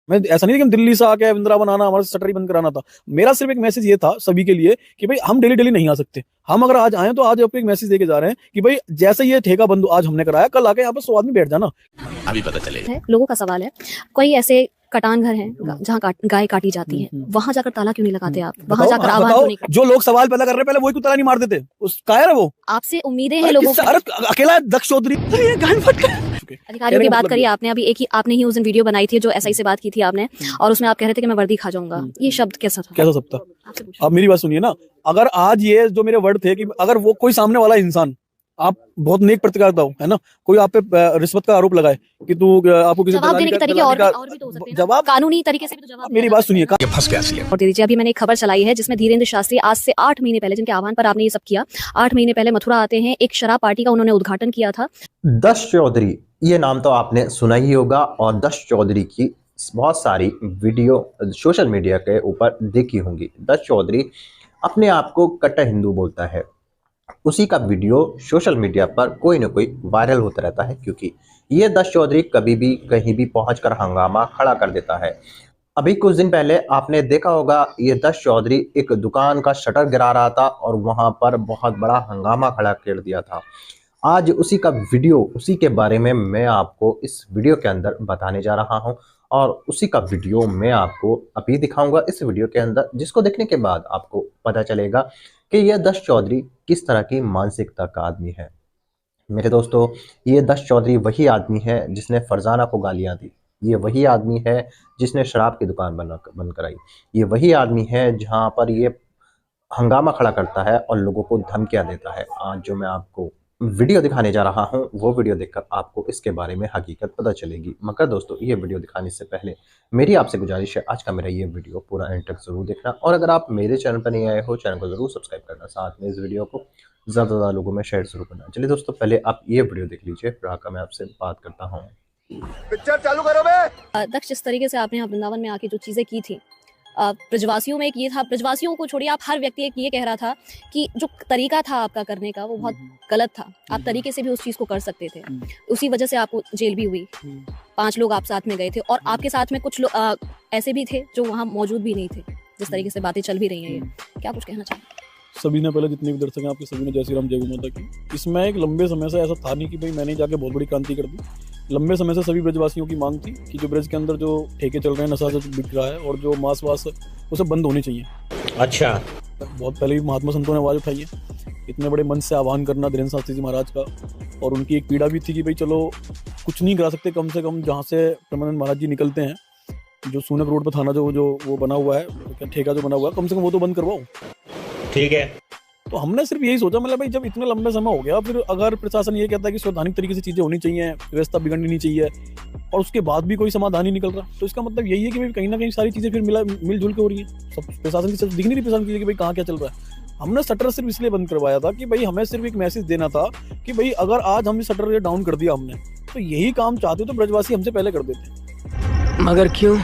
मैं ऐसा नहीं कि हम दिल्ली से आके इंदिरा बनाना, हमारा शटर ही बंद कराना था। मेरा सिर्फ एक मैसेज ये था सभी के लिए कि भाई हम डेली डेली नहीं आ सकते। हम अगर आज आए तो आज आपको एक मैसेज देके जा रहे हैं कि भाई जैसे ये ठेका बंद आज हमने कराया, कल आके यहाँ पे 100 आदमी बैठ जाना, अभी पता चलेगा। लोगों का सवाल है, कोई ऐसे कटान घर हैं जहाँ गाय काटी जाती है, वहां जाकर ताला क्यों नहीं लगाते आप? वहां जाकर आवाज क्यों नहीं करते? जो लोग सवाल पैदा कर रहे हैं पहले वही क्यों ताला नहीं मार देते? उस कायर है वो। आपसे उम्मीदें हैं लोगों की। अरे अकेला दक्ष चौधरी अधिकारियों की बात करिए आपने, अभी एक ही आपने ही उस दिन वीडियो बनाई थी जो एसआई से बात की थी आपने, और उसमें आप कह रहे थे कि मैं वर्दी खा जाऊंगा। ये शब्द कैसा था? कैसा सब था? आप मेरी बात सुनिए ना, अगर आज ये जो मेरे वर्ड थे कि अगर वो कोई सामने वाला इंसान, आप बहुत नेक पत्रकारिता हो, है ना, कोई आप पे रिश्वत का आरोप लगाए कि तू आपको किसी जवाब देने के तरीके और भी तो हो सकते हैं, जवाब कानूनी तरीके से भी तो जवाब। मेरी बात सुनिए, फंस गया सी और दे दीजिए, अभी मैंने एक खबर चलाई है जिसमें धीरेन्द्र शास्त्री आज से 8 महीने पहले, जिनके आह्वान पर आपने ये सब किया, 8 महीने पहले मथुरा आते हैं, एक शराब पार्टी का उन्होंने उद्घाटन किया था। दक्ष चौधरी, ये नाम तो आपने सुना ही होगा, और दक्ष चौधरी की बहुत सारी वीडियो सोशल मीडिया के ऊपर देखी होंगी। दक्ष चौधरी अपने आप को कट्टर हिंदू बोलता है, उसी का वीडियो सोशल मीडिया पर कोई ना कोई वायरल होता रहता है, क्योंकि ये दक्ष चौधरी कभी भी कहीं भी पहुंचकर हंगामा खड़ा कर देता है। अभी कुछ दिन पहले आपने देखा होगा, ये दक्ष चौधरी एक दुकान का शटर गिरा रहा था और वहां पर बहुत बड़ा हंगामा खड़ा कर दिया था। आज उसी का वीडियो, उसी के बारे में मैं आपको इस वीडियो के अंदर बताने जा रहा हूं, और उसी का वीडियो मैं आपको अभी दिखाऊंगा इस वीडियो के अंदर, जिसको देखने के बाद आपको पता चलेगा कि यह दक्ष चौधरी किस तरह की मानसिकता का आदमी है। मेरे दोस्तों, ये दक्ष चौधरी वही आदमी है जिसने फरजाना को गालियां दी, ये वही आदमी है जिसने शराब की दुकान बंद कराई, ये वही आदमी है जहां पर ये हंगामा खड़ा करता है और लोगों को धमकियां देता है। आज जो मैं आपको वीडियो दिखाने जा रहा हूं, वो वीडियो देखकर आपको इसके बारे में हकीकत पता चलेगी। मगर दोस्तों, ये वीडियो दिखाने से पहले मेरी आपसे गुजारिश है, आज का मेरा ये वीडियो पूरा एंड तक जरूर देखना, और अगर आप मेरे चैनल पर नहीं आए हो, चैनल को जरूर सब्सक्राइब करना, साथ में इस वीडियो को ज़्यादा से ज़्यादा लोगों में शेयर जरूर करना। चलिए दोस्तों, पहले आप ये वीडियो देख लीजिए, फिर आकर मैं आपसे बात करता हूँ। पिक्चर चालू करो बे। दक्ष, जिस तरीके से आपने यहाँ वृंदावन में आके जो चीजें की थी, ब्रजवासियों में एक ये था, ब्रजवासियों को छोड़िए, आप हर व्यक्ति एक ये कह रहा था कि जो तरीका था आपका करने का वो बहुत गलत था, आप तरीके से भी उस चीज को कर सकते थे, उसी वजह से आपको जेल भी हुई। 5 लोग आप साथ में गए थे, और आपके साथ में कुछ लोग ऐसे भी थे जो वहाँ मौजूद भी नहीं थे, जिस तरीके से बातें चल भी रही हैं। ये क्या कुछ कहना चाहते? सभी ने, पहले जितने भी दर्शक हैं आपके, सभी ने जय श्री राम जय गौ माता की। इसमें एक लंबे समय से ऐसा था नहीं कि भाई मैंने जाके बहुत बड़ी क्रांति कर दी। लंबे समय से सभी ब्रजवासियों की मांग थी कि जो ब्रज के अंदर जो ठेके चल रहे हैं, नशा जो बिक रहा है और जो मांस वास, वो सब बंद होने चाहिए। अच्छा, बहुत पहले भी महात्मा संतों ने आवाज उठाई है, इतने बड़े मन से आह्वान करना धीरेन्द्र शास्त्री जी महाराज का, और उनकी एक पीड़ा भी थी कि भाई चलो कुछ नहीं करा सकते, कम से कम जहाँ से प्रेमानंद महाराज जी निकलते हैं, जो सूनक रोड पर थाना जो वो बना हुआ है, ठेका जो बना हुआ है, कम से कम वो तो बंद करवाओ। ठीक है, तो हमने सिर्फ यही सोचा, मतलब भाई जब इतने लंबे समय हो गया, फिर अगर प्रशासन ये कहता है कि संवैधानिक तरीके से चीजें होनी चाहिए, व्यवस्था बिगड़नी नहीं चाहिए, और उसके बाद भी कोई समाधान ही निकल रहा, तो इसका मतलब यही है कि भाई कहीं ना कहीं सारी चीजें फिर मिलजुल के हो रही है। सब प्रशासन की दिख नहीं रही प्रशासन की कि भाई कहाँ क्या चल रहा है। हमने शटर सिर्फ इसलिए बंद करवाया था कि भाई हमें सिर्फ एक मैसेज देना था कि भाई अगर आज हम शटर डाउन कर दिया हमने, तो यही काम चाहते तो ब्रजवासी हमसे पहले कर देते। मगर क्यों?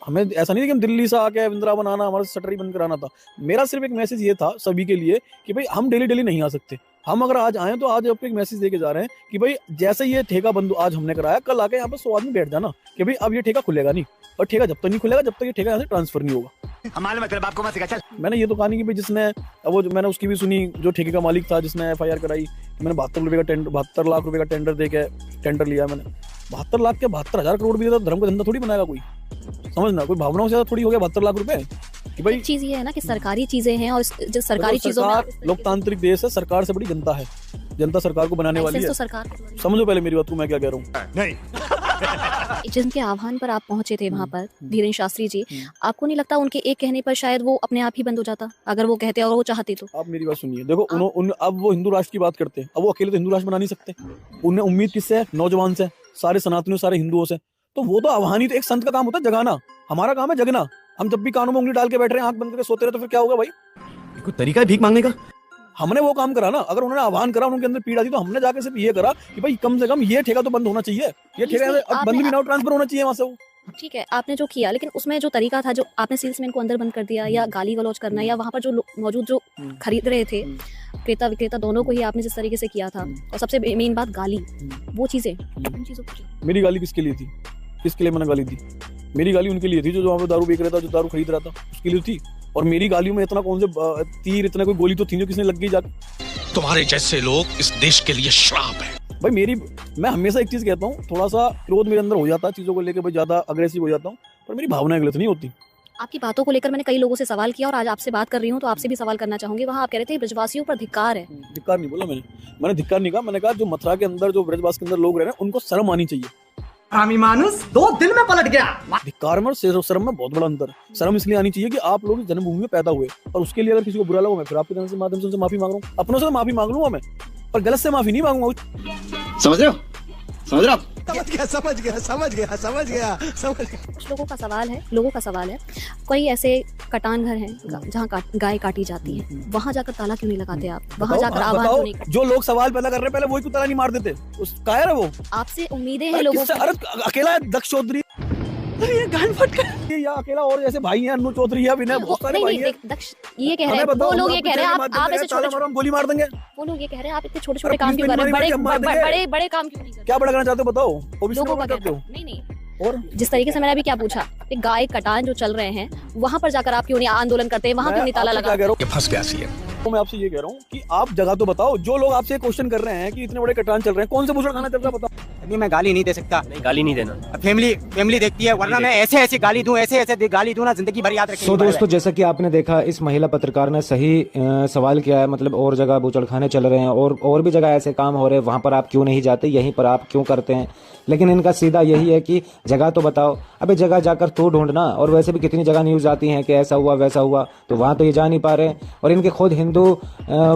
हमें ऐसा नहीं कि हम दिल्ली से आके इंदिरा बनाना, हमारा शटर ही बंद कराना था। मेरा सिर्फ एक मैसेज ये था सभी के लिए कि भाई हम डेली डेली नहीं आ सकते। हम अगर आज आए तो आज आपको एक मैसेज देके जा रहे हैं कि भाई जैसे ये ठेका बंद आज हमने कराया, कल आके यहाँ पे 100 आदमी बैठ जाना कि भाई अब ये ठेका खुलेगा नहीं, और ठेका जब तक नहीं खुलेगा, जब तक ये ठेका यहाँ से ट्रांसफर नहीं होगा। हमारे मतलब आपको मत सिखा, चल। मैंने ये तो कहा नहीं कि भाई जिसने वो, मैंने उसकी भी सुनी, जो ठेके का मालिक था जिसने FIR कराई, मैंने 72 लाख रुपए का टेंडर देके टेंडर लिया मैंने। 72 लाख के 72,000 करोड़ भी देता, धर्म का धंधा थोड़ी बनाएगा कोई, समझना, कोई भावनाओं से थोड़ी हो गया 72 लाख रुपए कि भाई। चीज ये है ना कि सरकारी चीजें हैं, और जो सरकारी चीजों में, लोकतांत्रिक देश है, सरकार से बड़ी जनता है, जनता सरकार को बनाने वाली है। तो सरकार, समझो पहले मेरी बात को, मैं क्या कह रहा हूँ। नहीं जिनके आह्वान पर आप पहुंचे थे वहां पर, धीरेन्द्र शास्त्री जी, आपको नहीं लगता उनके एक कहने पर शायद वो अपने आप ही बंद हो जाता, अगर वो कहते और वो चाहते तो? आप मेरी बात सुनिए, देखो अब वो हिंदू राष्ट्र की बात करते हैं, अब वो अकेले तो हिंदू राष्ट्र बना नहीं सकते। उन्हें उम्मीद किससे है? नौजवान से, सारे सनातनियों, सारे हिंदुओं से। तो वो तो आह्वान ही, तो एक संत का काम होता है जगाना, हमारा काम है जगना। हम जब भी कानों में उंगली डाल के बैठ रहे हैं, आंख बंद करके सोते रहे, तो फिर क्या होगा भाई? कोई तरीका है भीख मांगने का? हमने वो काम करा ना, अगर उन्होंने आह्वान करा, उनके अंदर पीड़ा थी, तो हमने जाके सिर्फ ये करा कि भाई कम से कम ये ठेका तो बंद होना चाहिए, ये ठेका बंद भी ना हो, ट्रांसफर होना चाहिए वहां से वो। ठीक है, आपने जो किया, लेकिन उसमें जो तरीका था, जो आपने सेल्समैन को अंदर बंद कर दिया, या गाली गलौज करना, या वहाँ पर जो मौजूद जो खरीद रहे थे, क्रेता विक्रेता दोनों को ही आपने जिस तरीके से किया था, और सबसे मेन बात गाली, वो चीजें, उन चीजों को। मेरी गाली किसके लिए थी? किसके लिए मैंने गाली दी? मेरी गाली उनके लिए थी जो वहाँ पे दारू बेच रहा था, जो दारू खरीद रहा था, उसके लिए थी। और मेरी गालियों में इतना कौन से तीर, इतना कोई गोली तो थी जो किसने लग गई जाके। तुम्हारे जैसे लोग इस देश के लिए श्राप है। भाई मैं हमेशा एक चीज कहता हूँ, थोड़ा सा क्रोध मेरे अंदर हो जाता है चीजों को लेकर, भाई ज्यादा अग्रेसिव हो जाता हूँ, पर मेरी भावनाएं गलत नहीं होती। आपकी बातों को लेकर मैंने कई लोगों से सवाल किया और आज आपसे बात कर रही हूँ तो आपसे भी सवाल करना चाहूंगी। वहाँ आप कह रहे थे ब्रजवासियों पर धिक्कार है। धिक्कार नहीं बोला मैंने धिक्कार नहीं कहा। मैंने कहा जो मथुरा के अंदर, जो ब्रजवास के अंदर लोग रह रहे हैं, उनको शर्म आनी चाहिए। हरामी मानुस 2 दिन में पलट गया। धिक्कार में और शर्म में बहुत बड़ा अंतर है। शर्म इसलिए आनी चाहिए कि आप लोग जन्मभूमि में पैदा हुए, और उसके लिए अगर किसी को बुरा लगा, मैं फिर आपके माध्यम से उनसे माफी मांग रहा हूँ। अपनों से माफी मांग लूंगा मैं, पर गलत से माफी नहीं मांगूंगा। समझ रहे हो? समझ रहे हो? कुछ लोगों का सवाल है कोई ऐसे कटान घर हैं जहाँ गाय काटी जाती है, वहाँ जाकर ताला क्यों नहीं लगाते आप? वहाँ जाकर आवाज क्यों नहीं करते? जो लोग सवाल पैदा कर रहे हैं, पहले वही क्यों ताला नहीं मार देते? उस कायर है वो। आपसे उम्मीदें हैं लोगों की। अरे अकेला है दक्ष चौधरी, ये गान फट कर या अकेला, और जैसे भाई हैं अनु चौधरी या विनय, बहुत सारे भाई हैं। दक्ष ये कह रहे हैं, वो लोग ये कह रहे हैं आप ऐसे छोटे, गोली मार देंगे। वो लोग ये कह रहे हैं आप इतने छोटे-छोटे काम क्यों कर रहे हैं? बड़े काम क्यों नहीं करते? क्या बड़ा करना चाहते हो बताओ? लोगों का कहते हो नहीं। और जिस तरीके से मैंने अभी क्या पूछा, गाय कटान जो चल रहे हैं, वहाँ पर जाकर आप क्यों नहीं आंदोलन करते हैं? वहाँ क्यों नहीं ताला लगा? फंस गया सी है। तो मैं आपसे ये कह रहा हूँ कि आप जगह तो बताओ। जो लोग आपसे क्वेश्चन कर रहे हैं कि इतने बड़े कटान चल रहे हैं, कौन से बुजुर्ग खाना चल रहा है बताओ? अभी मैं गाली नहीं दे सकता। नहीं, गाली नहीं देना। फैमिली देखती है, वरना मैं ऐसे गाली दूं, ऐसे गाली दूं ना, जिंदगी भर याद रखेंगे। तो दोस्तों, जैसा कि आपने देखा, इस महिला पत्रकार ने सही सवाल किया है। मतलब और जगह बूचड़खाने चल रहे हैं और भी जगह ऐसे काम हो रहे हैं, वहां पर आप क्यों नहीं जाते, यहीं पर आप क्यों करते हैं? लेकिन इनका सीधा यही है कि जगह तो बताओ। अबे जगह जाकर तो ढूंढना। और वैसे भी कितनी जगह न्यूज आती है कि ऐसा हुआ वैसा हुआ, तो वहां तो ये जा नहीं पा रहे। और इनके खुद हिंदू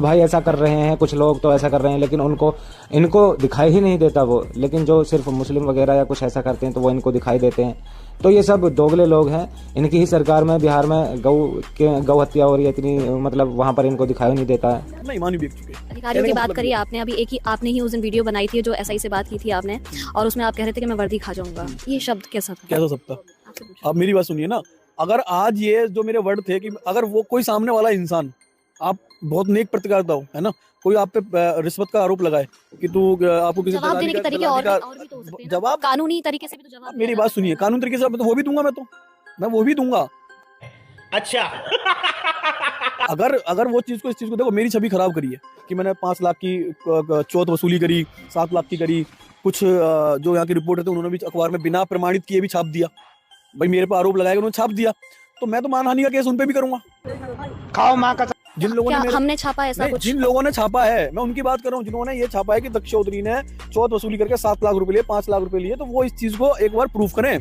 भाई ऐसा कर रहे हैं, कुछ लोग तो ऐसा कर रहे हैं, लेकिन इनको दिखाई ही नहीं देता वो। लेकिन जो सिर्फ मुस्लिम वगैरह या कुछ ऐसा करते हैं तो वो इनको दिखाई देते हैं। तो ये सब दोगले लोग हैं। इनकी ही सरकार में, बिहार में गौ हत्या हो रही है इतनी, मतलब वहाँ पर इनको दिखाई नहीं देता है। अधिकारियों की बात करिए आपने, अभी आपने ही उस दिन वीडियो बनाई थी जो एसआई से बात की थी आपने, और उसमें आप कह रहे थे कि मैं वर्दी खा जाऊंगा। ये शब्द कैसा था? आप मेरी बात सुनिए ना। अगर आज ये जो मेरे वर्ड थे कि अगर वो कोई सामने वाला इंसान, आप बहुत नेक पत्रकारिता हो, है ना, कोई आप पे रिश्वत का आरोप लगाए कि तू आपको किसी जवाब देने के तरीके और भी तो हो सकते हैं। जवाब कानूनी तरीके से भी तो जवाब। मेरी बात सुनिए, कानूनी तरीके से वो भी दूंगा। मैं वो भी दूंगा। अच्छा। अगर वो चीज को, इस चीज को देखो, मेरी छवि खराब करी है कि मैंने 5 लाख की चौथ वसूली करी, 7 लाख की करी। कुछ जो यहाँ के रिपोर्टर थे उन्होंने भी अखबार में बिना प्रमाणित किए भी छाप दिया। भाई मेरे पर आरोप लगाया, उन्होंने छाप दिया, तो मैं तो मानहानि का केस उन पे भी करूंगा। खाओ माँ का। जिन लोगों ने हमने छापा ऐसा कुछ? जिन लोगों ने छापा है, मैं उनकी बात कर रहा हूँ। जिन्होंने ये छापा है कि दक्ष चौधरी ने चौथ वसूली करके 7 लाख रुपए लिए, 5 लाख रुपए लिए, तो वो इस चीज को एक बार प्रूफ करें।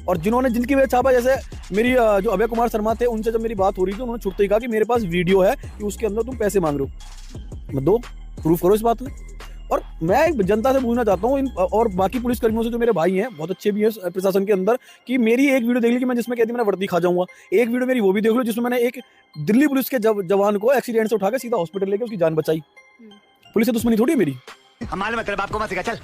और जिनकी वजह छापा, जैसे मेरी जो अभय कुमार शर्मा थे, उनसे जब मेरी बात हो रही थी, उन्होंने छुटते ही कहा कि मेरे पास वीडियो है कि उसके अंदर तुम पैसे मांग रहे हो। मैं दो प्रूफ करो इस बात में। और मैं जनता से पूछना चाहता हूँ, और बाकी पुलिस कर्मियों से, जो मेरे भाई हैं, बहुत अच्छे भी हैं प्रशासन के अंदर, कि मेरी एक वीडियो देख ली कि मैं जिसमें कहती मैं वर्दी खा जाऊंगा। एक वीडियो मेरी वो भी देख लो जिसमें मैंने एक दिल्ली पुलिस के जवान को एक्सीडेंट से उठाकर सीधा हॉस्पिटल लेके उसकी जान बचाई। पुलिस से दुश्मनी थोड़ी है मेरी। हमारे मतलब आपको मत सिखा, चल।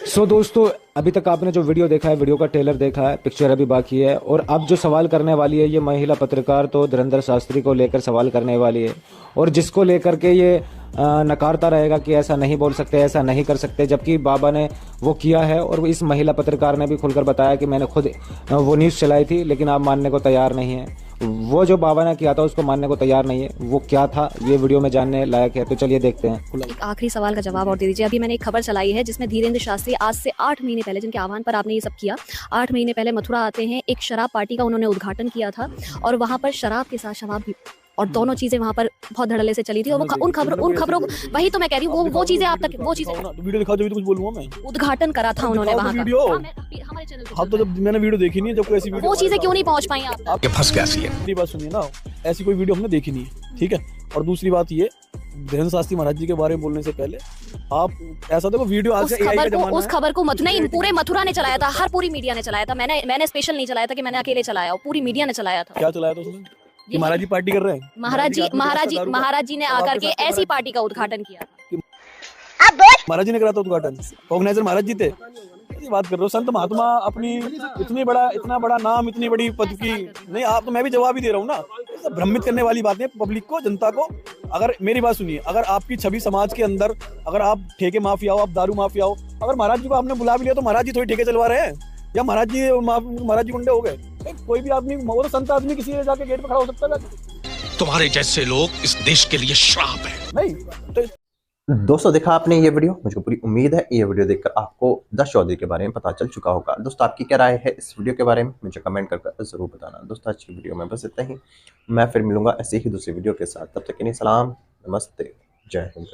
सो दोस्तों, अभी तक आपने जो वीडियो देखा है, वीडियो का ट्रेलर देखा है, पिक्चर अभी बाकी है। और अब जो सवाल करने वाली है ये महिला पत्रकार, तो धीरेंद्र शास्त्री को लेकर सवाल करने वाली है, और जिसको लेकर के ये नकारता रहेगा कि ऐसा नहीं बोल सकते, ऐसा नहीं कर सकते, जबकि बाबा ने वो किया है। और इस महिला पत्रकार ने भी खुलकर बताया कि मैंने खुद वो न्यूज़ चलाई थी, लेकिन आप मानने को तैयार नहीं है। वो जो बाबा ने किया था उसको मानने को तैयार नहीं है। वो क्या था, ये वीडियो में जानने लायक है, तो चलिए देखते हैं। एक आखिरी सवाल का जवाब और दे दीजिए। अभी मैंने एक खबर चलाई है जिसमें धीरेंद्र शास्त्री आज से 8 महीने पहले, जिनके आह्वान पर आपने ये सब किया, 8 महीने पहले मथुरा आते हैं। एक शराब पार्टी का उन्होंने उद्घाटन किया था, और वहाँ पर शराब के साथ शराब भी, और दोनों चीजें वहाँ पर बहुत धड़ल्ले से चली थी। और वो उन खबरों वही तो मैं कह रही हूँ, वो चीजें आप तक, वो चीजें वीडियो दिखा दो तो कुछ बोलूंगा मैं। उद्घाटन करा था उन्होंने वहाँ का हमारे चैनल पे। अब तो जब मैंने वीडियो देखी नहीं है, जब कोई ऐसी वीडियो, वो चीजें क्यों नहीं पहुँच पाई आप? फंस गया सी है। मेरी बात सुनिए ना, ऐसी कोई वीडियो हमने देखी नहीं है, ठीक है। और दूसरी बात ये, धीरेंद्र शास्त्री महाराज जी के बारे में बोलने से पहले आप ऐसा देखो, वीडियो आज से AI का जमाना है। उस खबर को नहीं, पूरे मथुरा ने चलाया था, हर पूरी मीडिया ने चलाया था। मैंने स्पेशल नहीं चलाया था कि मैंने अकेले चलाया, पूरी मीडिया ने चलाया था। क्या चलाया था उसने? कि महाराज जी पार्टी कर रहे हैं। महाराज जी ने आकर के ऐसी पार्टी का उद्घाटन किया। महाराज जी ने करा था उद्घाटन, ऑर्गेनाइजर महाराज जी थे। बात कर रहे हो संत महात्मा अपनी इतना बड़ा नाम, इतनी बड़ी पद की नहीं। आप तो, मैं भी जवाब ही दे रहा हूँ ना। भ्रमित करने वाली बातें पब्लिक को, जनता को। अगर मेरी बात सुनिए, अगर आपकी छवि समाज के अंदर, अगर आप ठेके माफिया हो, आप दारू माफिया हो, अगर महाराज जी को आपने बुला भी लिया तो महाराज जी थोड़ी ठेके चलवा रहे हैं। या महाराज जी गुंडे हो गए? कोई भी आदमी, वो तो संत आदमी किसी जाके गेट पे खड़ा हो सकता है जाके? तुम्हारे जैसे लोग इस देश के लिए श्राप है। नहीं तो दोस्तों देखा आपने ये वीडियो, मुझे पूरी उम्मीद है ये वीडियो देखकर आपको दश चौधरी के बारे में पता चल चुका होगा। दोस्तों आपकी क्या राय है इस वीडियो के बारे में मुझे कमेंट करके जरूर बताना। दोस्तों आज की वीडियो में बस इतना ही, मैं फिर मिलूंगा ऐसे ही दूसरी वीडियो के साथ। तब तक के लिए सलाम, नमस्ते, जय हिंद।